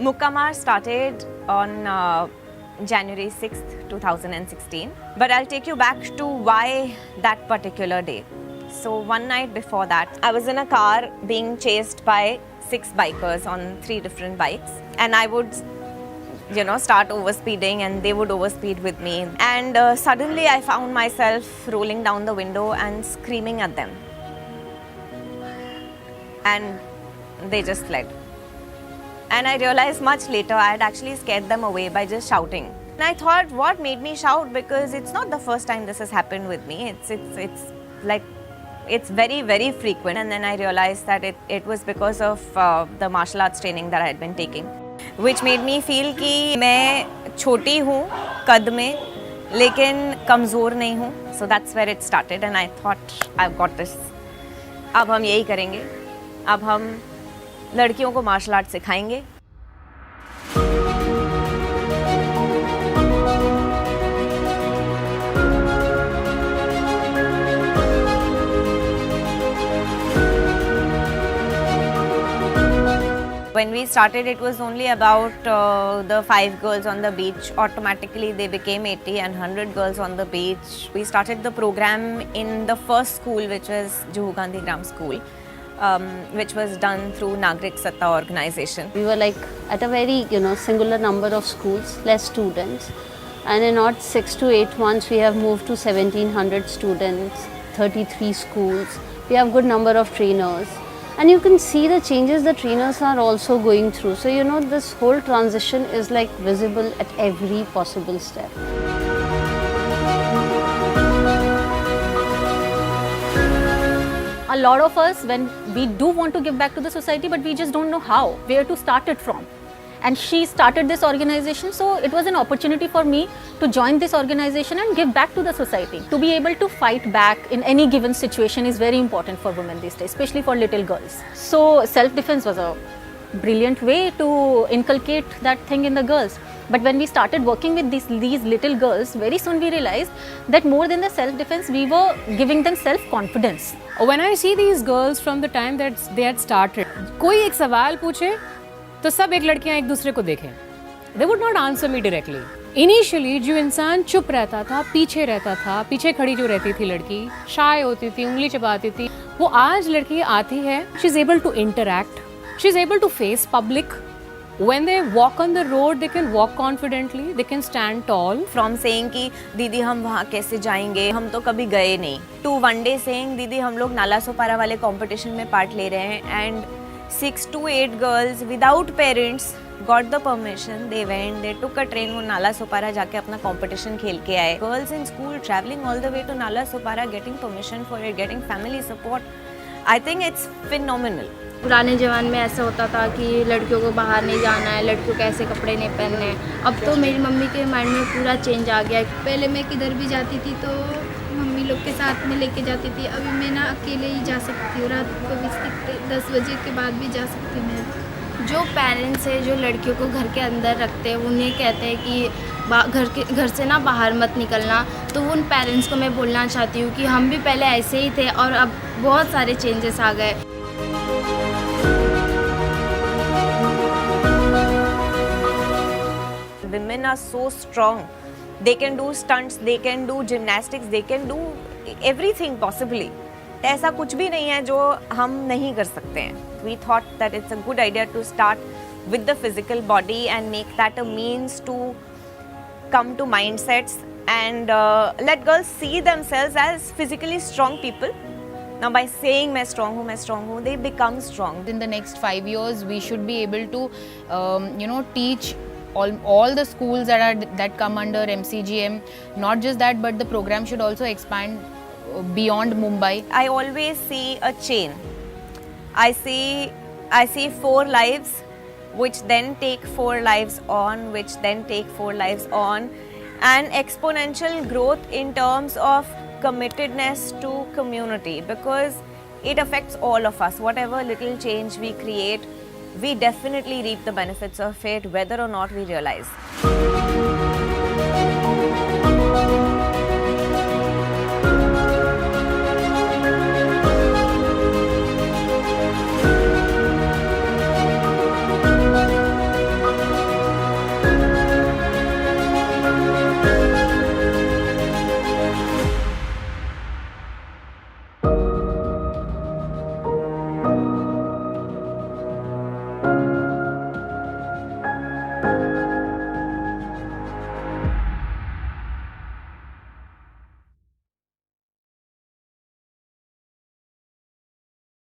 Mukamar started on January 6th, 2016. But I'll take you back to why that particular day. So one night before that, I was in a car being chased by 6 bikers on 3 different bikes. And I would, start overspeeding and they would overspeed with me. And suddenly I found myself rolling down the window and screaming at them. And they just fled. And I realized much later I had actually scared them away by just shouting. And I thought, what made me shout? Because it's not the first time this has happened with me. It's very, very frequent. And then I realized that it was because of the martial arts training that I had been taking, which made me feel कि मैं छोटी हूँ कद में, लेकिन कमज़ोर नहीं हूँ. So that's where it started, and I thought, I've got this. अब हम यही करेंगे. अब हम लड़कियों को मार्शल आर्ट सिखाएंगे. When we started, it was only about the 5 girls on the beach. Automatically, they became 80 and 100 girls on the beach. We started the program in the first school, which was Juhu Gandhi Gram School, which was done through Nagrik Satta organization. We were like at a very singular number of schools, less students, and in not 6 to 8 months we have moved to 1700 students, 33 schools. We have good number of trainers, and you can see the changes the trainers are also going through. So this whole transition is like visible at every possible step. A lot of us, when we do want to give back to the society, but we just don't know how, where to start it from. And she started this organization, so it was an opportunity for me to join this organization and give back to the society. To be able to fight back in any given situation is very important for women these days, especially for little girls. So self-defense was a brilliant way to inculcate that thing in the girls. But when we started working with these little girls, very soon we realized that more than the self-defense, we were giving them self-confidence. When I see these girls from the time that they had started, कोई एक सवाल पूछे तो सब एक लड़कियां एक दूसरे को देखें. They would not answer me directly. Initially जो इंसान चुप रहता था, पीछे रहता था, पीछे खड़ी जो रहती थी लड़की, shy होती थी, उंगली चबाती थी, वो आज लड़की आती है. She is able to interact. She is able to face public. When they walk on the road, they can walk confidently. They can stand tall. From saying कि दीदी हम वहाँ कैसे जाएंगे, हम तो कभी गए नहीं, to one day saying दीदी हम लोग नाला सोपारा वाले competition में part ले रहे हैं, and 6 to 8 girls without parents got the permission. They went, they took a train, वो नाला सोपारा जाके अपना competition खेल के आए. Girls in school traveling all the way to Nala Sopara, getting permission for it, getting family support. I think it's phenomenal. पुराने ज़माने में ऐसा होता था कि लड़कियों को बाहर नहीं जाना है, लड़कियों को ऐसे कपड़े नहीं पहनने हैं. अब तो मेरी मम्मी के माइंड में पूरा चेंज आ गया है. पहले मैं किधर भी जाती थी तो मम्मी लोग के साथ में लेके जाती थी. अभी मैं ना अकेले ही जा सकती हूँ. रात को भी 10 बजे के बाद भी जा सकती हूँ मैं. जो पेरेंट्स है जो लड़कियों को घर के अंदर रखते हैं, उन्हें कहते हैं कि घर से ना बाहर मत निकलना, तो उन पेरेंट्स को मैं बोलना चाहती हूँ कि हम भी पहले ऐसे ही थे और अब बहुत सारे चेंजेस आ गए. Women are so strong. They can do stunts, they can do gymnastics, they can do everything possibly. ऐसा कुछ भी नहीं है जो हम नहीं कर सकते हैं. We thought that it's a good idea to start with the physical body and make that a means to come to mindsets and let girls see themselves as physically strong people. Now by saying मैं strong हूँ, they become strong. In the next 5 years, we should be able to, teach all the schools that come under MCGM. Not just that, but the program should also expand beyond Mumbai. I always see a chain. I see 4 lives, which then take 4 lives on, which then take 4 lives on, and exponential growth in terms of committedness to community, because it affects all of us. Whatever little change we create, we definitely reap the benefits of it, whether or not we realize.